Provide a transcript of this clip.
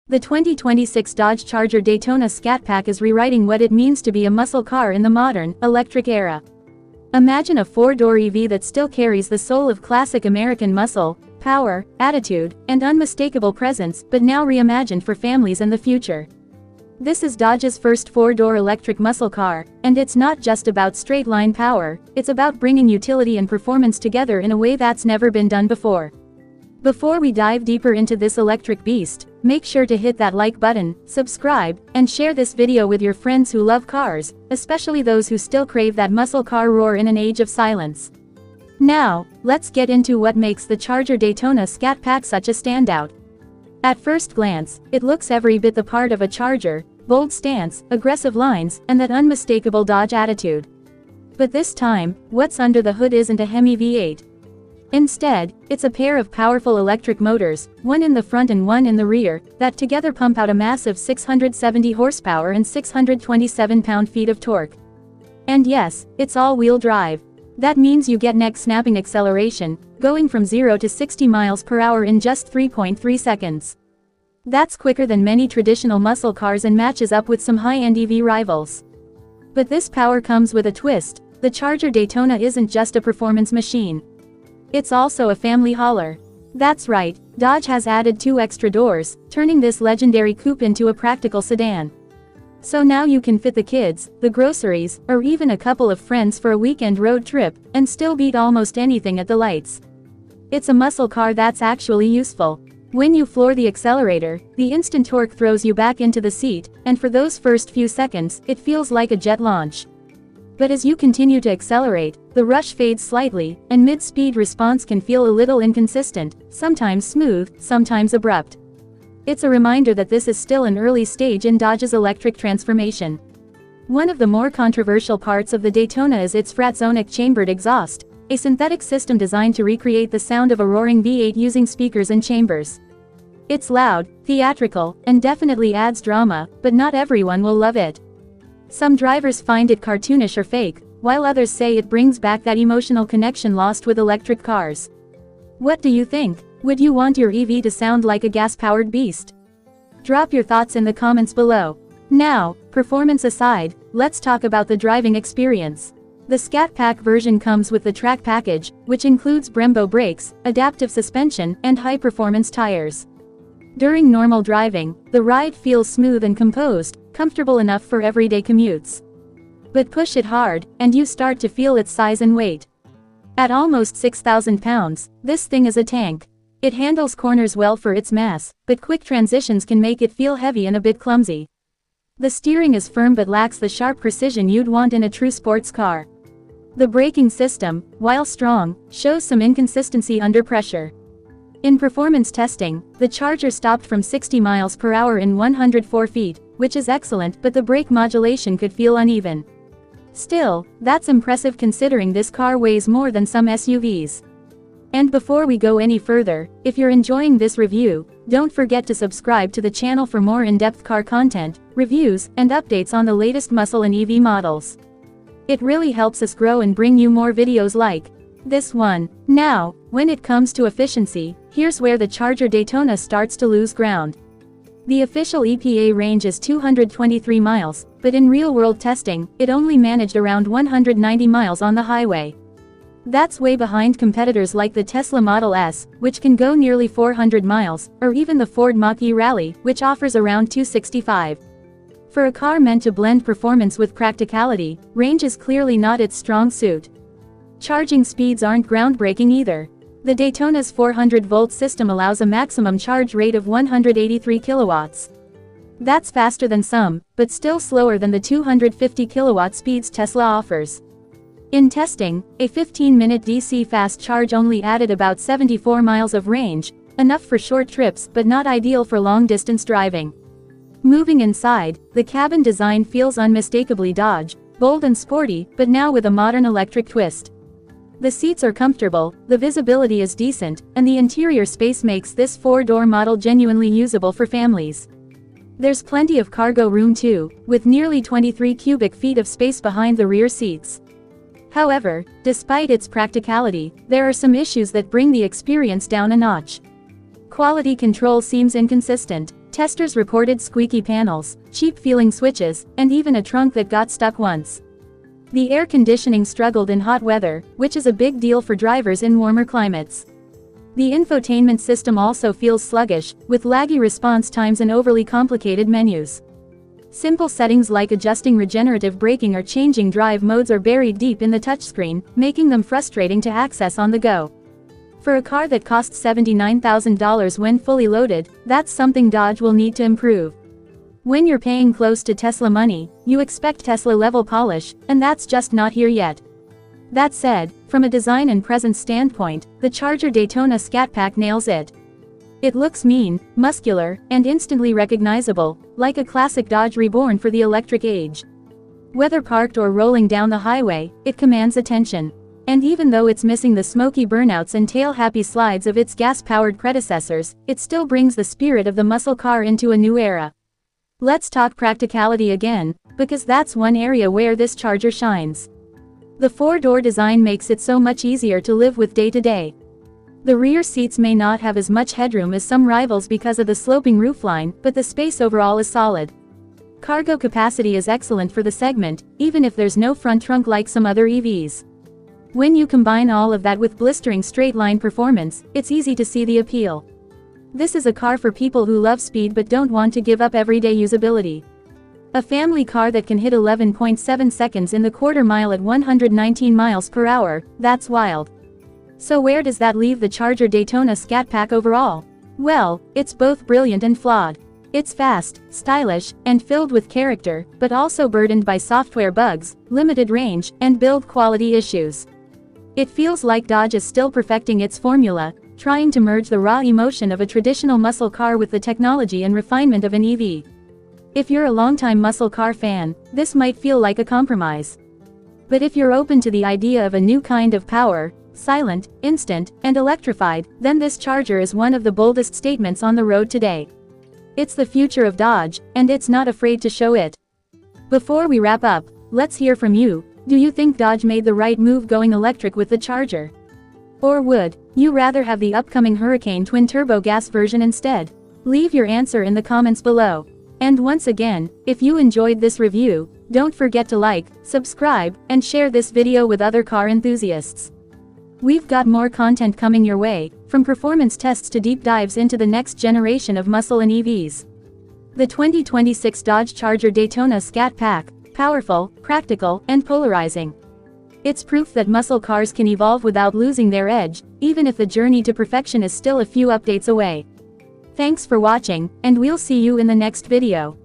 The 2026 Dodge Charger Daytona Scat Pack is rewriting what it means to be a muscle car in the modern, electric era. Imagine a four-door EV that still carries the soul of classic American muscle, power, attitude, and unmistakable presence, but now reimagined for families and the future. This is Dodge's first four-door electric muscle car, and it's not just about straight-line power, it's about bringing utility and performance together in a way that's never been done before. Before we dive deeper into this electric beast, make sure to hit that like button, subscribe, and share this video with your friends who love cars, especially those who still crave that muscle car roar in an age of silence. Now, let's get into what makes the Charger Daytona Scat Pack such a standout. At first glance, it looks every bit the part of a Charger: bold stance, aggressive lines, and that unmistakable Dodge attitude. But this time, what's under the hood isn't a Hemi V8. Instead, it's a pair of powerful electric motors, one in the front and one in the rear, that together pump out a massive 670 horsepower and 627 pound-feet of torque. And yes, it's all-wheel drive. That means you get neck-snapping acceleration, going from 0 to 60 miles per hour in just 3.3 seconds. That's quicker than many traditional muscle cars and matches up with some high-end EV rivals. But this power comes with a twist. The Charger Daytona isn't just a performance machine. It's also a family hauler. That's right, Dodge has added 2 extra doors, turning this legendary coupe into a practical sedan. So now you can fit the kids, the groceries, or even a couple of friends for a weekend road trip, and still beat almost anything at the lights. It's a muscle car that's actually useful. When you floor the accelerator, the instant torque throws you back into the seat, and for those first few seconds, it feels like a jet launch. But as you continue to accelerate, the rush fades slightly, and mid-speed response can feel a little inconsistent, sometimes smooth, sometimes abrupt. It's a reminder that this is still an early stage in Dodge's electric transformation. One of the more controversial parts of the Daytona is its Fratzonic chambered exhaust, a synthetic system designed to recreate the sound of a roaring V8 using speakers and chambers. It's loud, theatrical, and definitely adds drama, but not everyone will love it. Some drivers find it cartoonish or fake, while others say it brings back that emotional connection lost with electric cars. What do you think? Would you want your EV to sound like a gas-powered beast? Drop your thoughts in the comments below. Now, performance aside, let's talk about the driving experience. The Scat Pack version comes with the Track Package, which includes Brembo brakes, adaptive suspension, and high-performance tires. During normal driving, the ride feels smooth and composed, comfortable enough for everyday commutes. But push it hard, and you start to feel its size and weight. At almost 6,000 pounds, this thing is a tank. It handles corners well for its mass, but quick transitions can make it feel heavy and a bit clumsy. The steering is firm but lacks the sharp precision you'd want in a true sports car. The braking system, while strong, shows some inconsistency under pressure. In performance testing, the Charger stopped from 60 miles per hour in 104 feet, which is excellent, but the brake modulation could feel uneven. Still, that's impressive considering this car weighs more than some SUVs. And before we go any further, if you're enjoying this review, don't forget to subscribe to the channel for more in-depth car content, reviews, and updates on the latest muscle and EV models. It really helps us grow and bring you more videos like this one. Now, when it comes to efficiency, here's where the Charger Daytona starts to lose ground. The official EPA range is 223 miles, but in real-world testing, it only managed around 190 miles on the highway. That's way behind competitors like the Tesla Model S, which can go nearly 400 miles, or even the Ford Mach-E Rally, which offers around 265. For a car meant to blend performance with practicality, range is clearly not its strong suit. Charging speeds aren't groundbreaking either. The Daytona's 400-volt system allows a maximum charge rate of 183 kilowatts. That's faster than some, but still slower than the 250 kilowatt speeds Tesla offers. In testing, a 15-minute DC fast charge only added about 74 miles of range, enough for short trips but not ideal for long-distance driving. Moving inside, the cabin design feels unmistakably Dodge, bold and sporty, but now with a modern electric twist. The seats are comfortable, the visibility is decent, and the interior space makes this four-door model genuinely usable for families. There's plenty of cargo room too, with nearly 23 cubic feet of space behind the rear seats. However, despite its practicality, there are some issues that bring the experience down a notch. Quality control seems inconsistent. Testers reported squeaky panels, cheap-feeling switches, and even a trunk that got stuck once. The air conditioning struggled in hot weather, which is a big deal for drivers in warmer climates. The infotainment system also feels sluggish, with laggy response times and overly complicated menus. Simple settings like adjusting regenerative braking or changing drive modes are buried deep in the touchscreen, making them frustrating to access on the go. For a car that costs $79,000 when fully loaded, that's something Dodge will need to improve. When you're paying close to Tesla money, you expect Tesla-level polish, and that's just not here yet. That said, from a design and presence standpoint, the Charger Daytona Scat Pack nails it. It looks mean, muscular, and instantly recognizable, like a classic Dodge Reborn for the electric age. Whether parked or rolling down the highway, it commands attention. And even though it's missing the smoky burnouts and tail-happy slides of its gas-powered predecessors, it still brings the spirit of the muscle car into a new era. Let's talk practicality again, because that's one area where this Charger shines. The four-door design makes it so much easier to live with day to day. The rear seats may not have as much headroom as some rivals because of the sloping roofline, but the space overall is solid. Cargo capacity is excellent for the segment, even if there's no front trunk like some other EVs. When you combine all of that with blistering straight-line performance, it's easy to see the appeal. This is a car for people who love speed but don't want to give up everyday usability. A family car that can hit 11.7 seconds in the quarter mile at 119 miles per hour, that's wild. So where does that leave the Charger Daytona Scat Pack overall? Well, it's both brilliant and flawed. It's fast, stylish, and filled with character, but also burdened by software bugs, limited range, and build quality issues. It feels like Dodge is still perfecting its formula, trying to merge the raw emotion of a traditional muscle car with the technology and refinement of an EV. If you're a longtime muscle car fan, this might feel like a compromise. But if you're open to the idea of a new kind of power, silent, instant, and electrified, then this Charger is one of the boldest statements on the road today. It's the future of Dodge, and it's not afraid to show it. Before we wrap up, let's hear from you. Do you think Dodge made the right move going electric with the Charger? Or would you rather have the upcoming Hurricane twin-turbo gas version instead? Leave your answer in the comments below. And once again, if you enjoyed this review, don't forget to like, subscribe, and share this video with other car enthusiasts. We've got more content coming your way, from performance tests to deep dives into the next generation of muscle and EVs. The 2026 Dodge Charger Daytona Scat Pack, powerful, practical, and polarizing. It's proof that muscle cars can evolve without losing their edge, even if the journey to perfection is still a few updates away. Thanks for watching, and we'll see you in the next video.